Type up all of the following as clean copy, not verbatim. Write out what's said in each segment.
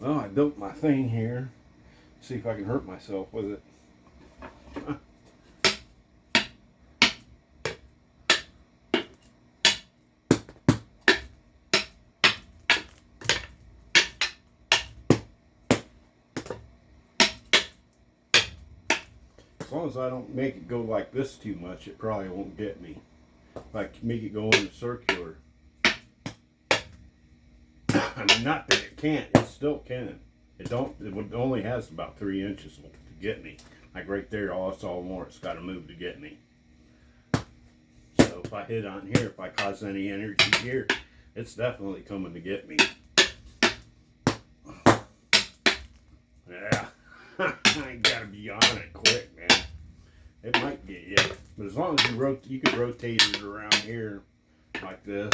Well, I built my thing here. See if I can hurt myself with it. As long as I don't make it go like this too much, it probably won't get me. If I make it go in a circular. I mean, not that it can't, it still can. It only has about 3 inches to get me. Like right there, that's all more it's got to move to get me. So if I hit on here, if I cause any energy here, it's definitely coming to get me. Yeah, I gotta be on it quick, man. It might get you, but as long as you could rotate it around here like this,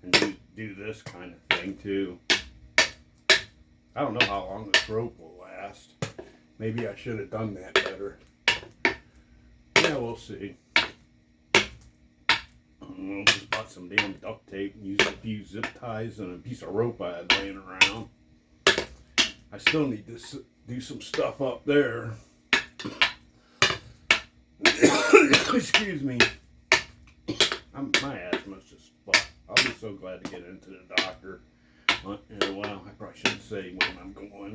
and do this kind of thing too. I don't know how long this rope will last. Maybe I should have done that better. Yeah, we'll see. We'll just bought some damn duct tape and used a few zip ties and a piece of rope I had laying around. I still need to do some stuff up there. Excuse me. My asthma's just fucked. I'll be so glad to get into the doctor. Well, I probably shouldn't say when I'm going.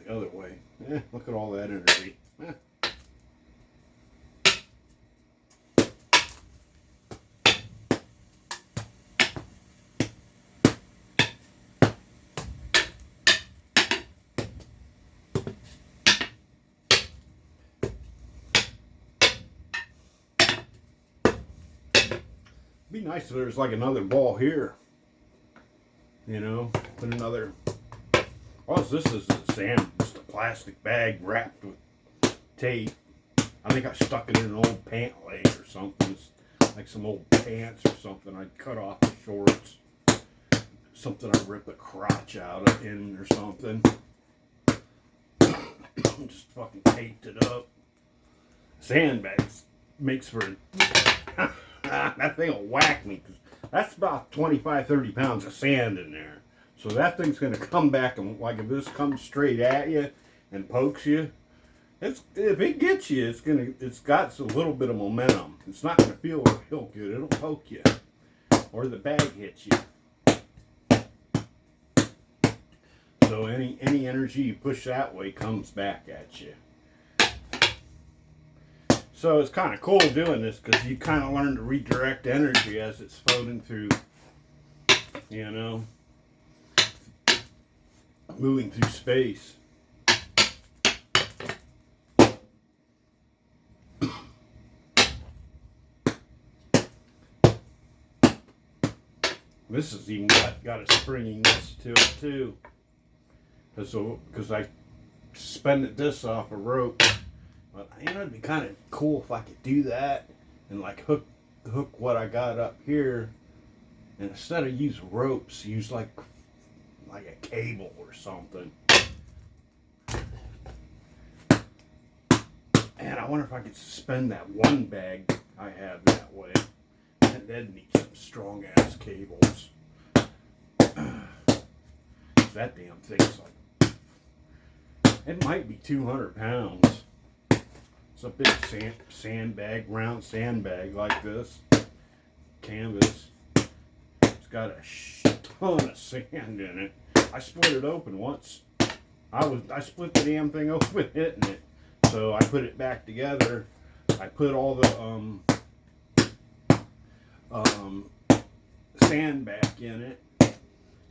Other way. Look at all that energy. Be nice if there's like another ball here. You know, put another. Well, this is just a plastic bag wrapped with tape. I think I stuck it in an old pant leg or something, like some old pants or something. I'd cut off the shorts, something I'd rip the crotch out of in or something. Just fucking taped it up. Sandbags makes for that thing will whack me, because that's about 25, 30 pounds of sand in there. So that thing's going to come back, and like if this comes straight at you and pokes you, if it gets you, it's got a little bit of momentum. It's not going to feel real good. It'll poke you, or the bag hits you. So any energy you push that way comes back at you. So it's kind of cool doing this, because you kind of learn to redirect energy as it's floating through, you know, moving through space. This has even got a springiness to it too, because I suspended this off a rope. But you know, it'd be kind of cool if I could do that and like hook what I got up here, and instead of use ropes, use like a cable or something. And I wonder if I could suspend that one bag I have that way. And that'd need some strong ass cables. That damn thing's like, it might be 200 pounds. It's a big sandbag, round sandbag like this. Canvas. It's got a ton of sand in it. I split it open once. I split the damn thing open hitting it. So I put it back together. I put all the sand back in it.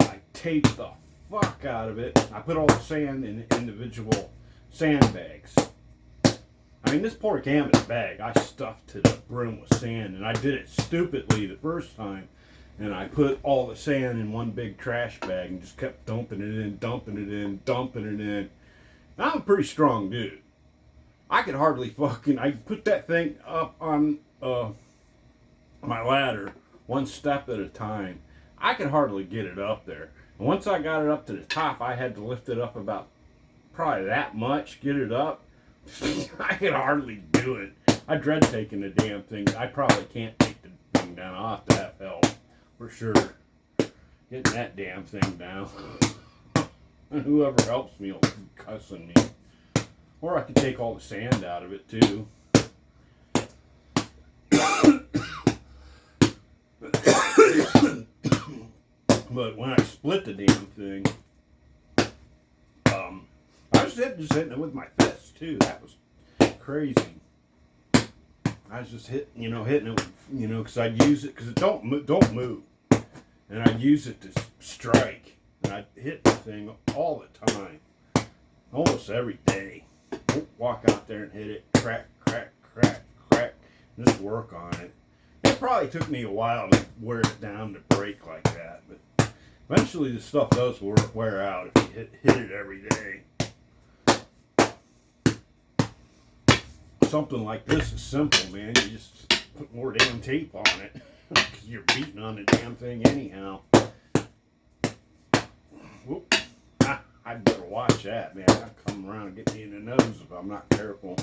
I taped the fuck out of it. I put all the sand in individual sandbags. I mean, this poor canvas bag, I stuffed to the brim with sand, and I did it stupidly the first time. And I put all the sand in one big trash bag and just kept dumping it in, dumping it in, dumping it in. Now, I'm a pretty strong dude. I could hardly I put that thing up on my ladder one step at a time. I could hardly get it up there. And once I got it up to the top, I had to lift it up about probably that much, get it up. I could hardly do it. I dread taking the damn thing. I probably can't take the thing down. I'll have to have help for sure. Getting that damn thing down. And whoever helps me will be cussing me. Or I could take all the sand out of it too. But when I split the damn thing, I was just hitting it with my fist too. That was crazy. I was just hitting it with, because I'd use it because it don't move, and I'd use it to strike, and I'd hit the thing all the time, almost every day. Walk out there and hit it, crack, crack, crack, crack, and just work on it. It probably took me a while to wear it down to break like that, but eventually the stuff does wear out if you hit it every day. Something like this is simple, man. You just put more damn tape on it because you're beating on the damn thing anyhow. Whoop. I'd better watch that, man. I'll come around and get me in the nose if I'm not careful.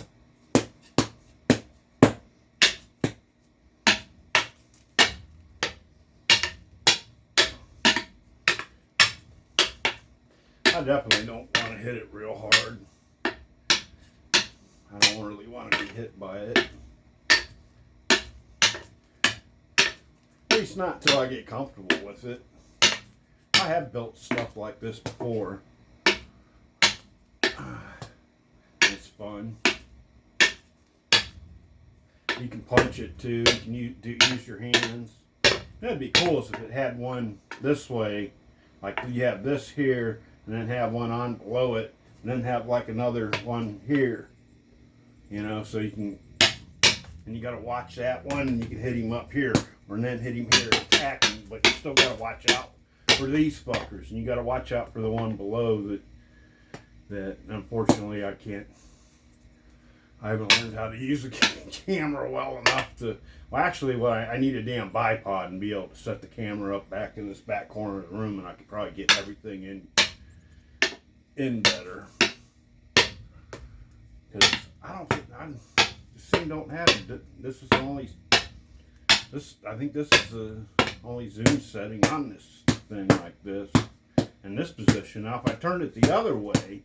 I definitely don't want to hit it real hard. I don't really want to be hit by it. At least not until I get comfortable with it. I have built stuff like this before. It's fun. You can punch it too. You can use your hands. That'd be cool if it had one this way, like you have this here, and then have one on below it, and then have like another one here. So you can, and you got to watch that one, and you can hit him up here, or then hit him here, attack him, but you still got to watch out for these fuckers, and you got to watch out for the one below that unfortunately I haven't learned how to use the camera well enough to, I need a damn bipod and be able to set the camera up back in this back corner of the room, and I could probably get everything in better. Because this thing don't have it. I think this is the only zoom setting on this thing like this. In this position. Now if I turn it the other way,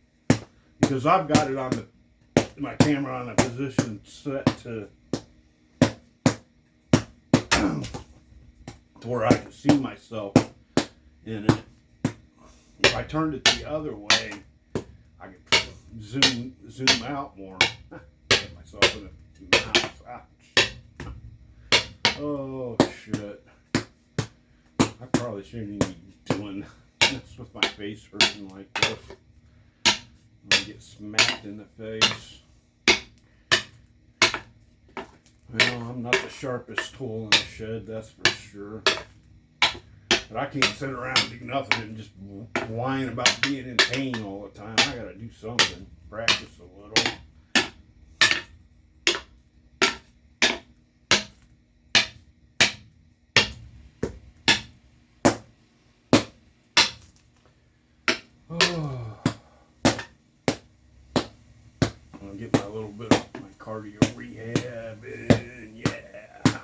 because I've got it on my camera on a position set to where I can see myself in it. If I turned it the other way, I could zoom out more. Get myself in the mouth. Ouch. Oh shit. I probably shouldn't even be doing this with my face hurting like this. I'm gonna get smacked in the face. Well, I'm not the sharpest tool in the shed, that's for sure. But I can't sit around and do nothing and just whine about being in pain all the time. I gotta do something. Practice a little. Oh. I'll get my little bit of my cardio rehab in, yeah.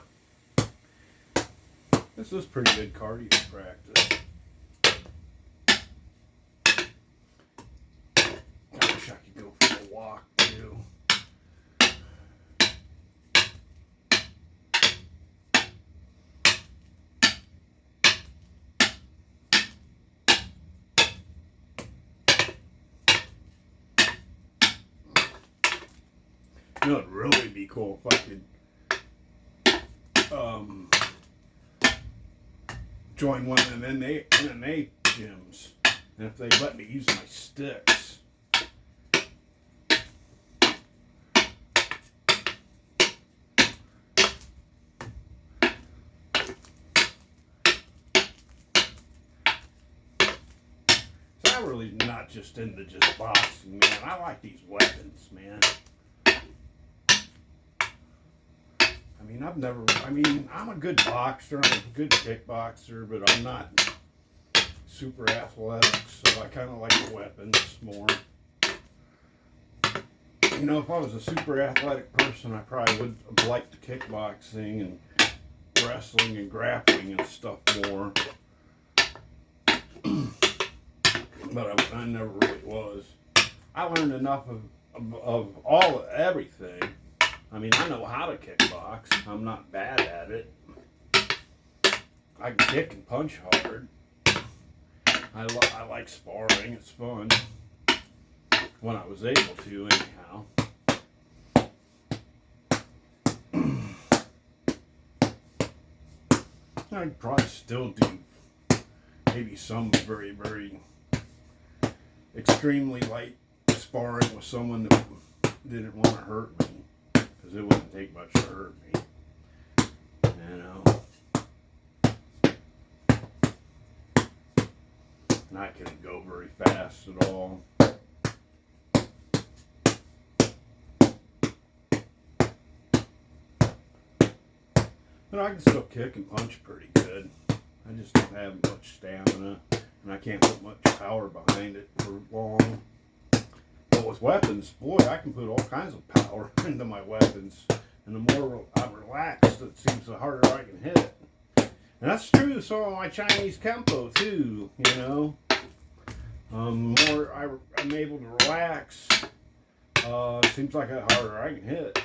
This is pretty good cardio practice. I wish I could go for a walk too. It'd really be cool if I could join one of them MMA gyms. And if they let me use my sticks. So I'm really not just into just boxing, man. I like these weapons, man. I'm a good boxer, I'm a good kickboxer, but I'm not super athletic, so I kind of like the weapons more. You know, if I was a super athletic person, I probably would have liked the kickboxing and wrestling and grappling and stuff more. But I never really was. I learned enough of everything. I mean, I know how to kickbox. I'm not bad at it. I can kick and punch hard. I like sparring. It's fun. When I was able to, anyhow. I'd probably still do maybe some very, very extremely light sparring with someone that didn't want to hurt me. Because it wouldn't take much to hurt me. You know. And I couldn't go very fast at all. But I can still kick and punch pretty good. I just don't have much stamina. And I can't put much power behind it for long. But with weapons, boy, I can put all kinds of power into my weapons. And the more I'm relaxed, it seems the harder I can hit. And that's true of some of my Chinese Kempo too, you know. The more I'm able to relax, it seems like the harder I can hit.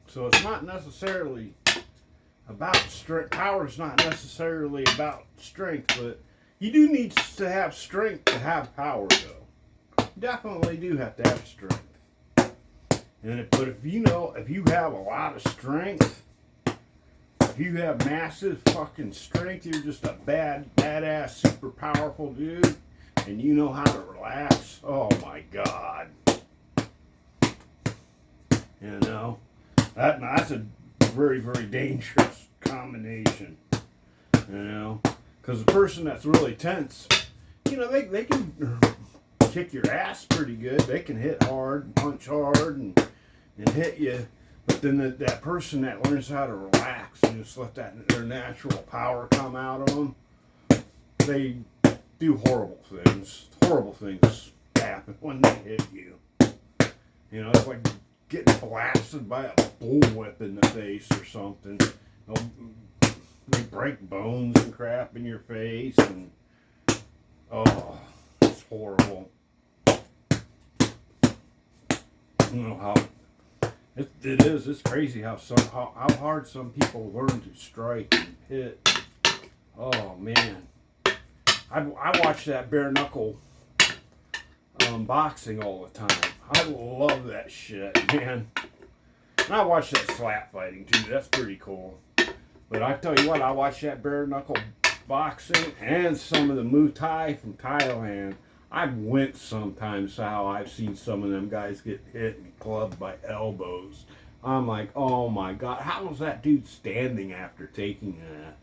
So it's not necessarily about strength. Power is not necessarily about strength, but you do need to have strength to have power, though. You definitely do have to have strength. But if you have a lot of strength, if you have massive fucking strength, you're just a badass, super powerful dude, and you know how to relax. Oh my God. You know. That's a very, very dangerous combination, you know, because the person that's really tense, you know, they can kick your ass pretty good. They can hit hard, and punch hard, and hit you. But then that person that learns how to relax and just let their natural power come out of them, they do horrible things. Horrible things happen when they hit you. You know, it's like getting blasted by a bullwhip in the face or something. They break bones and crap in your face, and oh, it's horrible. You know how it is. It's crazy how hard some people learn to strike and hit. Oh man, I watch that bare knuckle boxing all the time. I love that shit, man. And I watch that slap fighting too. That's pretty cool. But I tell you what, I watch that bare knuckle boxing and some of the Muay Thai from Thailand. I wince sometimes how I've seen some of them guys get hit and clubbed by elbows. I'm like, oh my God, how was that dude standing after taking that?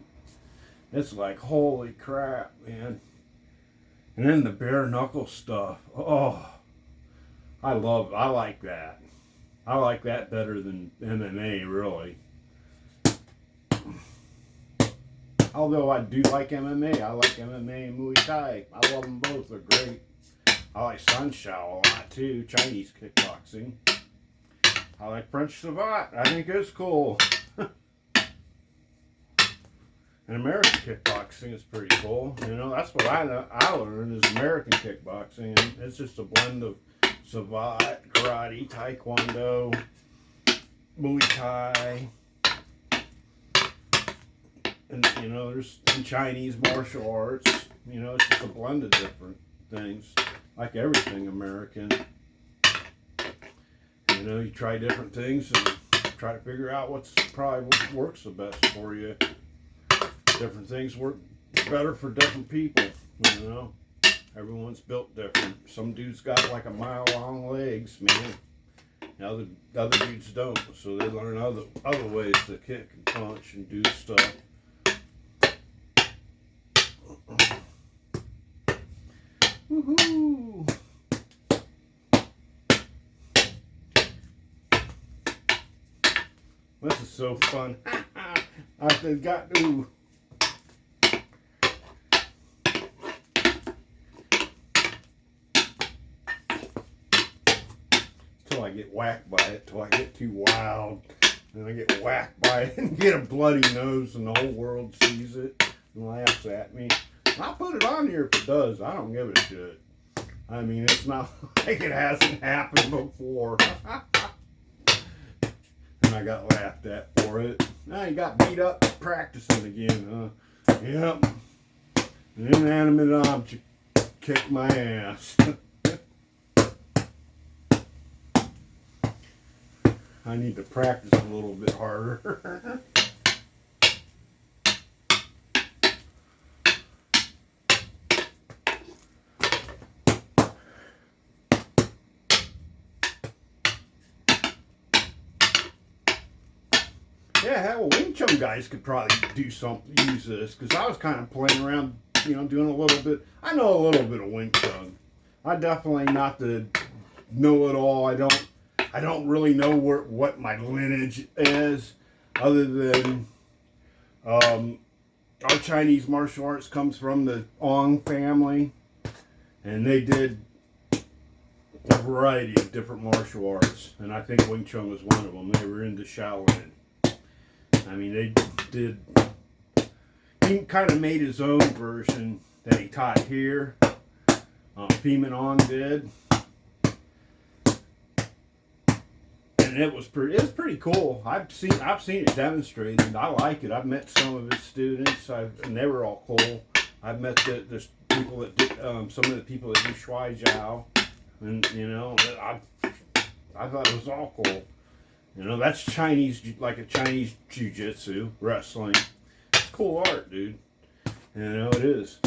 It's like, holy crap, man. And then the bare knuckle stuff. Oh, I like that. I like that better than MMA, really. Although I do like MMA. I like MMA and Muay Thai. I love them both. They're great. I like Sun Shao a lot too. Chinese kickboxing. I like French Savate. I think it's cool. And American kickboxing is pretty cool. You know, that's what I learned is American kickboxing. And it's just a blend of Savate, karate, taekwondo, Muay Thai, and you know, there's Chinese martial arts. You know, it's just a blend of different things. like everything American. You know, you try different things and try to figure out what works the best for you. Different things work better for different people, you know. Everyone's built different. Some dudes got like a mile-long legs, man. Now the other dudes don't, so they learn other ways to kick and punch and do stuff. Woohoo! This is so fun. I got to. Till I get whacked by it, till I get too wild. Then I get whacked by it and get a bloody nose, and the whole world sees it and laughs at me. I'll put it on here if it does. I don't give a shit. I mean, it's not like it hasn't happened before. And I got laughed at for it. Now you got beat up practicing again, huh? Yep. An inanimate object kicked my ass. I need to practice a little bit harder. Yeah, hell, Wing Chun guys could probably do something, use this, because I was kind of playing around, you know, doing a little bit. I know a little bit of Wing Chun. I definitely not the know-it-all. I don't really know what my lineage is, other than our Chinese martial arts comes from the Ong family, and they did a variety of different martial arts, and I think Wing Chun was one of them. They were into Shaolin. I mean, they did. He kind of made his own version that he taught here. Feeman Ong did, and it was pretty cool. I've seen it demonstrated. I like it. I've met some of his students, and they were all cool. I've met the people that did some of the people that do Shuai Jiao, and you know, I thought it was all cool. You know, that's Chinese, like a Chinese jiu-jitsu, wrestling. It's cool art, dude. You know, it is.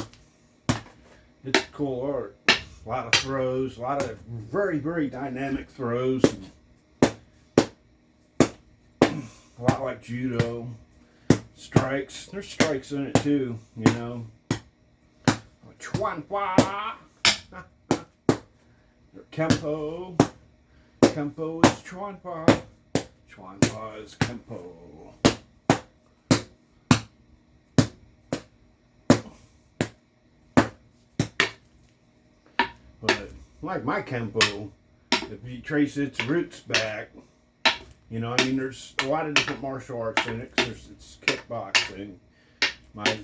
It's cool art. A lot of throws, a lot of very, very dynamic throws. A lot like judo. Strikes. There's strikes in it, too, you know. Chuan Hua. Kempo. Kempo is Chuan Hua. Chuan Hua is Kempo. But like my Kempo, if you trace its roots back, you know, I mean, there's a lot of different martial arts in it. It's kickboxing. My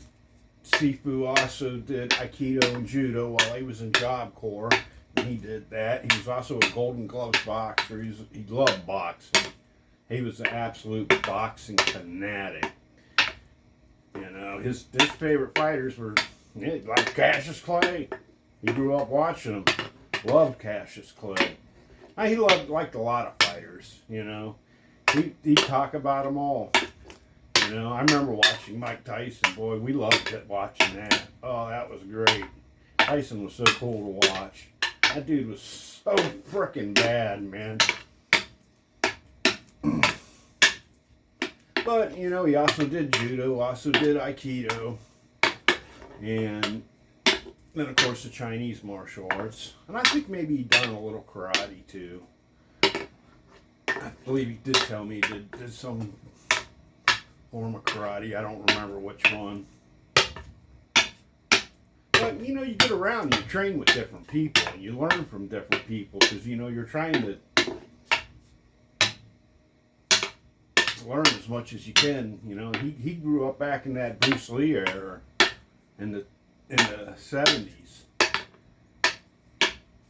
Sifu also did Aikido and Judo while he was in Job Corps. And he did that. He was also a Golden Gloves boxer. He loved boxing. He was an absolute boxing fanatic. You know, his favorite fighters were like Cassius Clay. He grew up watching him. Loved Cassius Clay. He liked a lot of fighters, you know. He'd talk about them all. You know, I remember watching Mike Tyson. Boy, we loved watching that. Oh, that was great. Tyson was so cool to watch. That dude was so freaking bad, man. But, you know, he also did judo, also did Aikido, and then, of course, the Chinese martial arts. And I think maybe he'd done a little karate, too. I believe he did tell me he did some form of karate. I don't remember which one. But, you know, you get around, you train with different people, and you learn from different people, because, you know, you're trying to learn as much as you can. You know, he grew up back in that Bruce Lee era in the 70s.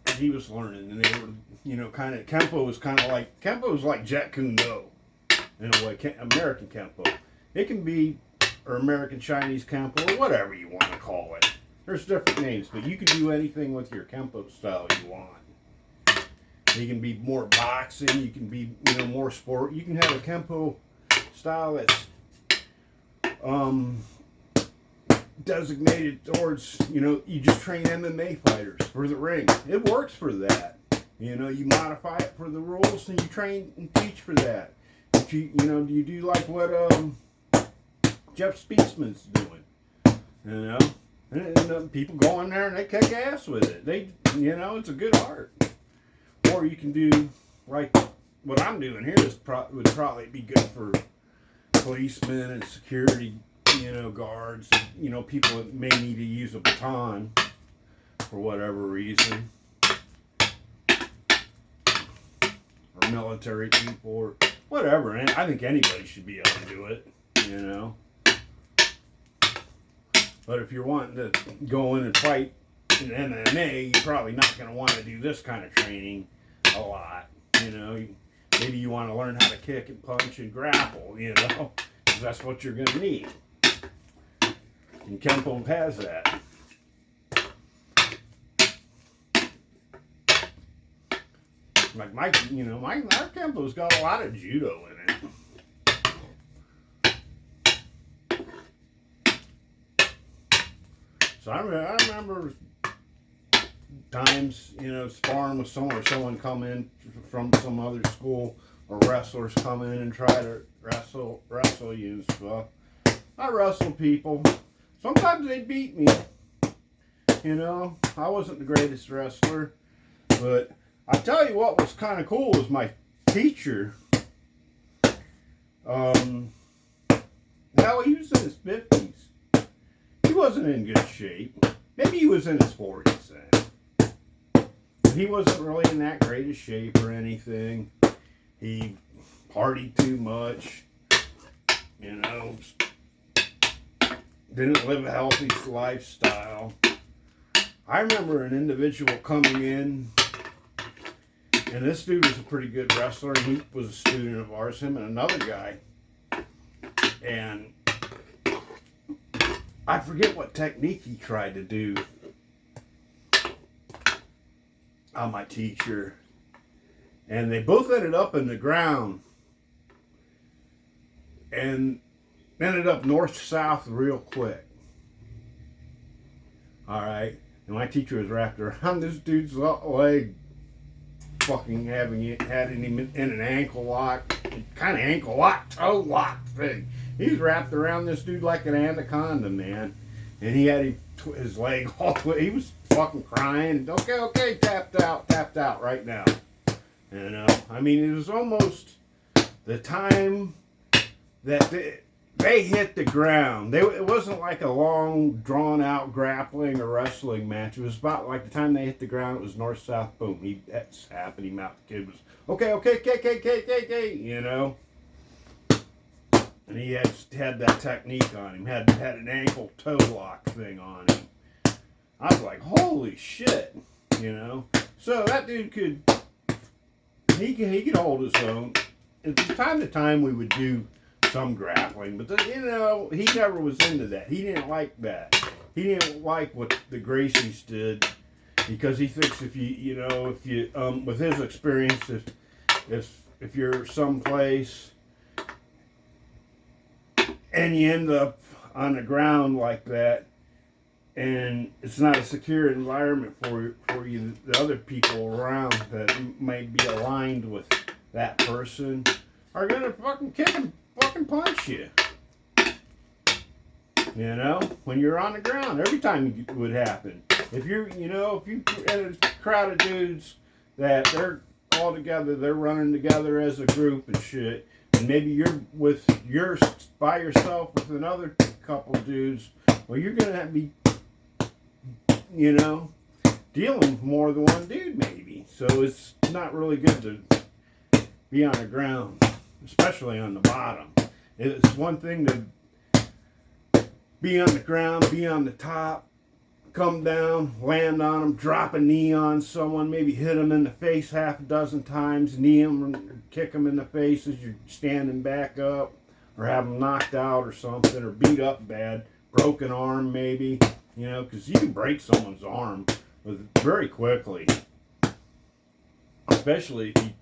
And he was learning, and they were, you know, kind of, Kempo was like Jeet Kune Do in a way, American Kempo. It can be, or American Chinese Kempo, or whatever you want to call it. There's different names, but you can do anything with your Kempo style you want. You can be more boxing, you can be, more sport. You can have a Kempo style that's designated towards, you just train MMA fighters for the ring. It works for that. You modify it for the rules and you train and teach for that. If you do like what Jeff Speedsman's doing, and people go in there and they kick ass with it. It's a good art. Or you can do like what I'm doing here would probably be good for policemen and security, guards, people that may need to use a baton for whatever reason. Or military people or whatever. And I think anybody should be able to do it, But if you're wanting to go in and fight in MMA, you're probably not going to want to do this kind of training a lot, Maybe you want to learn how to kick and punch and grapple, because that's what you're going to need. And Kempo has that. Like my Kempo's got a lot of judo in it. So I remember times, sparring with someone come in from some other school, or wrestlers come in and try to wrestle you and stuff. I wrestle people. Sometimes they beat me. I wasn't the greatest wrestler, but I tell you what was kind of cool was my teacher. Now he was in his 50s. He wasn't in good shape. Maybe he was in his 40s then. But he wasn't really in that great of shape or anything. He partied too much. Didn't live a healthy lifestyle. I remember an individual coming in, and this dude was a pretty good wrestler, and he was a student of ours, him and another guy. And I forget what technique he tried to do on my teacher. And they both ended up in the ground and ended up north-south real quick. Alright. And my teacher was wrapped around this dude's leg, fucking had him in an ankle lock, kind of ankle lock, toe lock thing. He was wrapped around this dude like an anaconda, man. And he had his leg all the way. He was fucking crying. Okay, tapped out right now. I mean, it was almost the time that they hit the ground. It wasn't like a long, drawn-out grappling or wrestling match. It was about like the time they hit the ground, it was north-south, boom. That's happened. Him out. The kid was, okay, And he had that technique on him. Had an ankle toe lock thing on him. I was like, holy shit, So that dude could hold his own. And from time to time we would do some grappling, but he never was into that. He didn't like that. He didn't like what the Gracies did, because he thinks if you with his experience, if you're someplace and you end up on the ground like that, and it's not a secure environment for you, the other people around that might be aligned with that person are gonna fucking kick and fucking punch you. When you're on the ground, every time it would happen. If you had a crowd of dudes that they're all together, they're running together as a group and shit, and maybe you're by yourself with another couple dudes, well, you're gonna be, dealing with more than one dude maybe. So it's not really good to be on the ground, especially on the bottom. It's one thing to be on the ground, be on the top, come down, land on them, drop a knee on someone, maybe hit them in the face half a dozen times, knee them, kick them in the face as you're standing back up, or have them knocked out or something, or beat up bad, broken arm maybe. You know, because you can break someone's arm very quickly, especially if you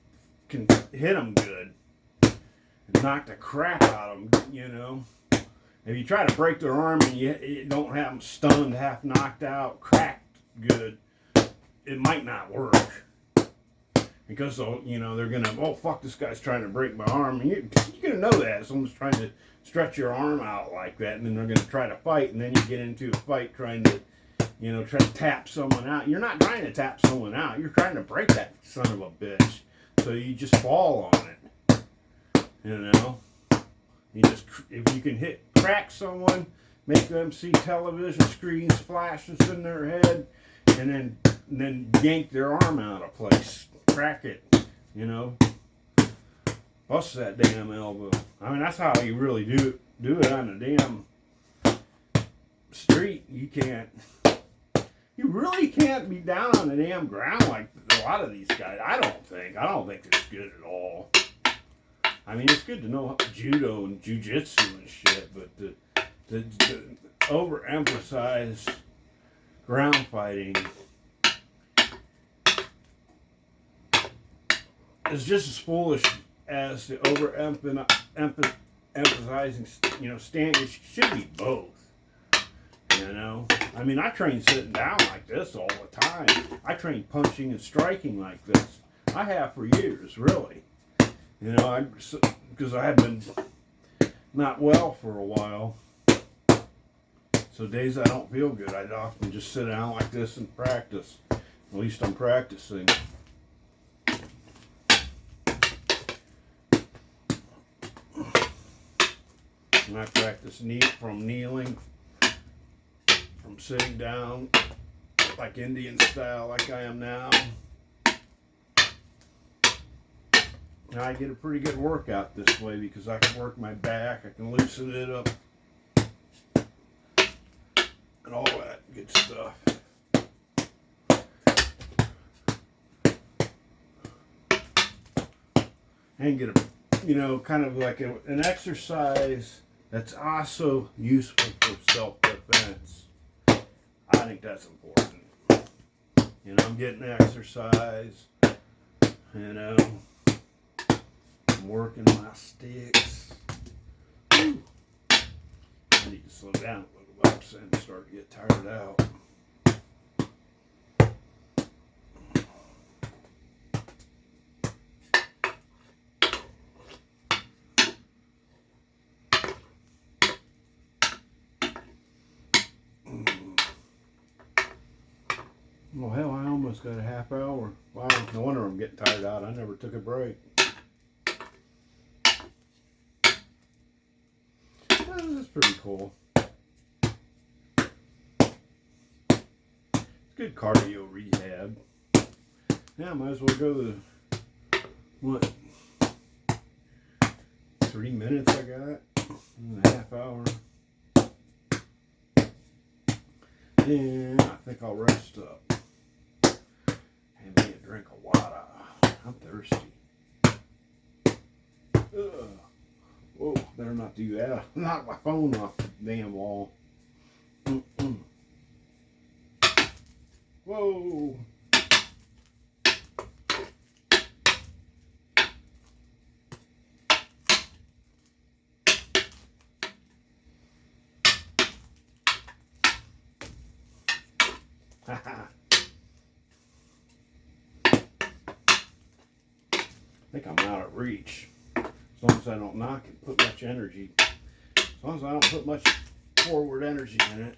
can hit them good and knock the crap out of them. You know, if you try to break their arm and you don't have them stunned, half knocked out, cracked good, it might not work. Because, you know, they're going to, oh, fuck, this guy's trying to break my arm. And you're going to know that. Someone's trying to stretch your arm out like that, and then they're going to try to fight, and then you get into a fight trying to, you know, try to tap someone out. You're not trying to tap someone out. You're trying to break that son of a bitch. So you just fall on it. You know? You just, if you can crack someone, make them see television screens, flashes in their head, and then yank their arm out of place. Crack it, you know, bust that damn elbow. I mean, that's how you really do it on the damn street. You really can't be down on the damn ground like a lot of these guys. I don't think it's good at all. I mean, it's good to know judo and jujitsu and shit, but the overemphasize ground fighting is just as foolish as the emphasizing, you know, stand. It should be both. You know, I mean, I train sitting down like this all the time. I train punching and striking like this. I have for years, really. You know, because I have been not well for a while. So days I don't feel good, I'd often just sit down like this and practice. At least I'm practicing. And I practice from kneeling, from sitting down, like Indian style, like I am now. And I get a pretty good workout this way because I can work my back, I can loosen it up, and all that good stuff. And get a, you know, kind of like an exercise that's also useful for self-defense. I think that's important. You know, I'm getting exercise. You know, I'm working my sticks. Whew. I need to slow down a little bit and start to get tired out. Well, hell, I almost got a half hour. Wow, no wonder I'm getting tired out. I never took a break. This is pretty cool. It's good cardio rehab. Yeah, I might as well go to, what, 3 minutes I got? A half hour. And I think I'll rest up. And me a drink of water. I'm thirsty. Ugh. Whoa, better not do that. Knock my phone off the damn wall. Whoa. Haha. I think I'm out of reach. As long as I don't knock and put much energy. As long as I don't put much forward energy in it.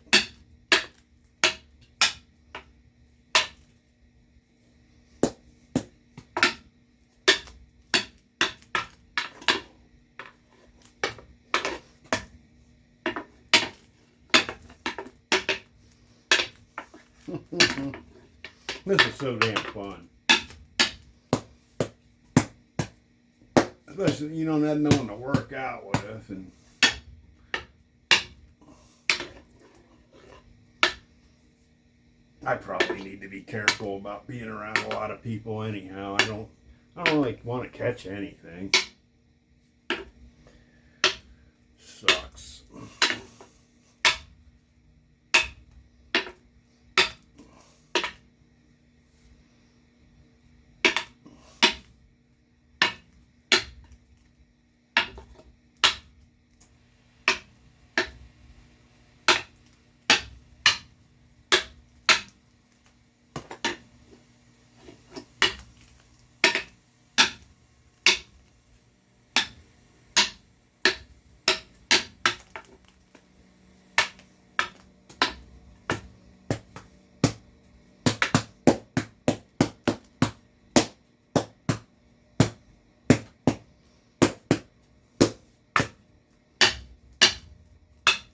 This is so damn fun. Especially, you don't have no one to work out with. And I probably need to be careful about being around a lot of people anyhow. I don't really want to catch anything. Sucks.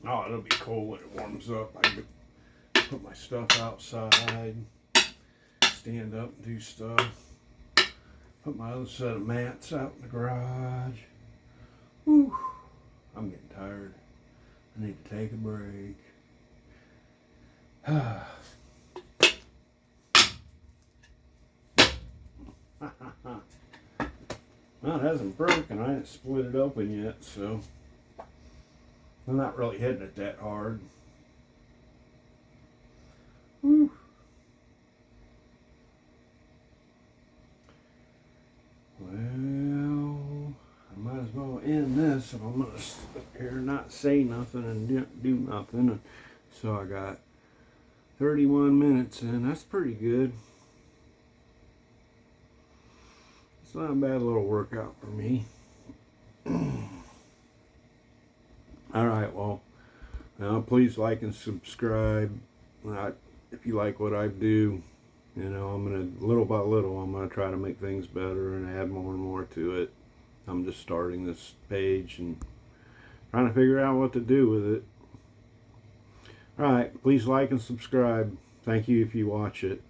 Oh, it'll be cool when it warms up. I can put my stuff outside, stand up and do stuff. Put my other set of mats out in the garage. Whew. I'm getting tired. I need to take a break. Well, it hasn't broken. I haven't split it open yet, so I'm not really hitting it that hard. Whew. Well, I might as well end this if I'm going to sit here and not say nothing and do nothing. So I got 31 minutes in. That's pretty good. It's not a bad little workout for me. Alright, well, now please like and subscribe. If you like what I do, you know, I'm going to, little by little, I'm going to try to make things better and add more and more to it. I'm just starting this page and trying to figure out what to do with it. Alright, please like and subscribe. Thank you if you watch it.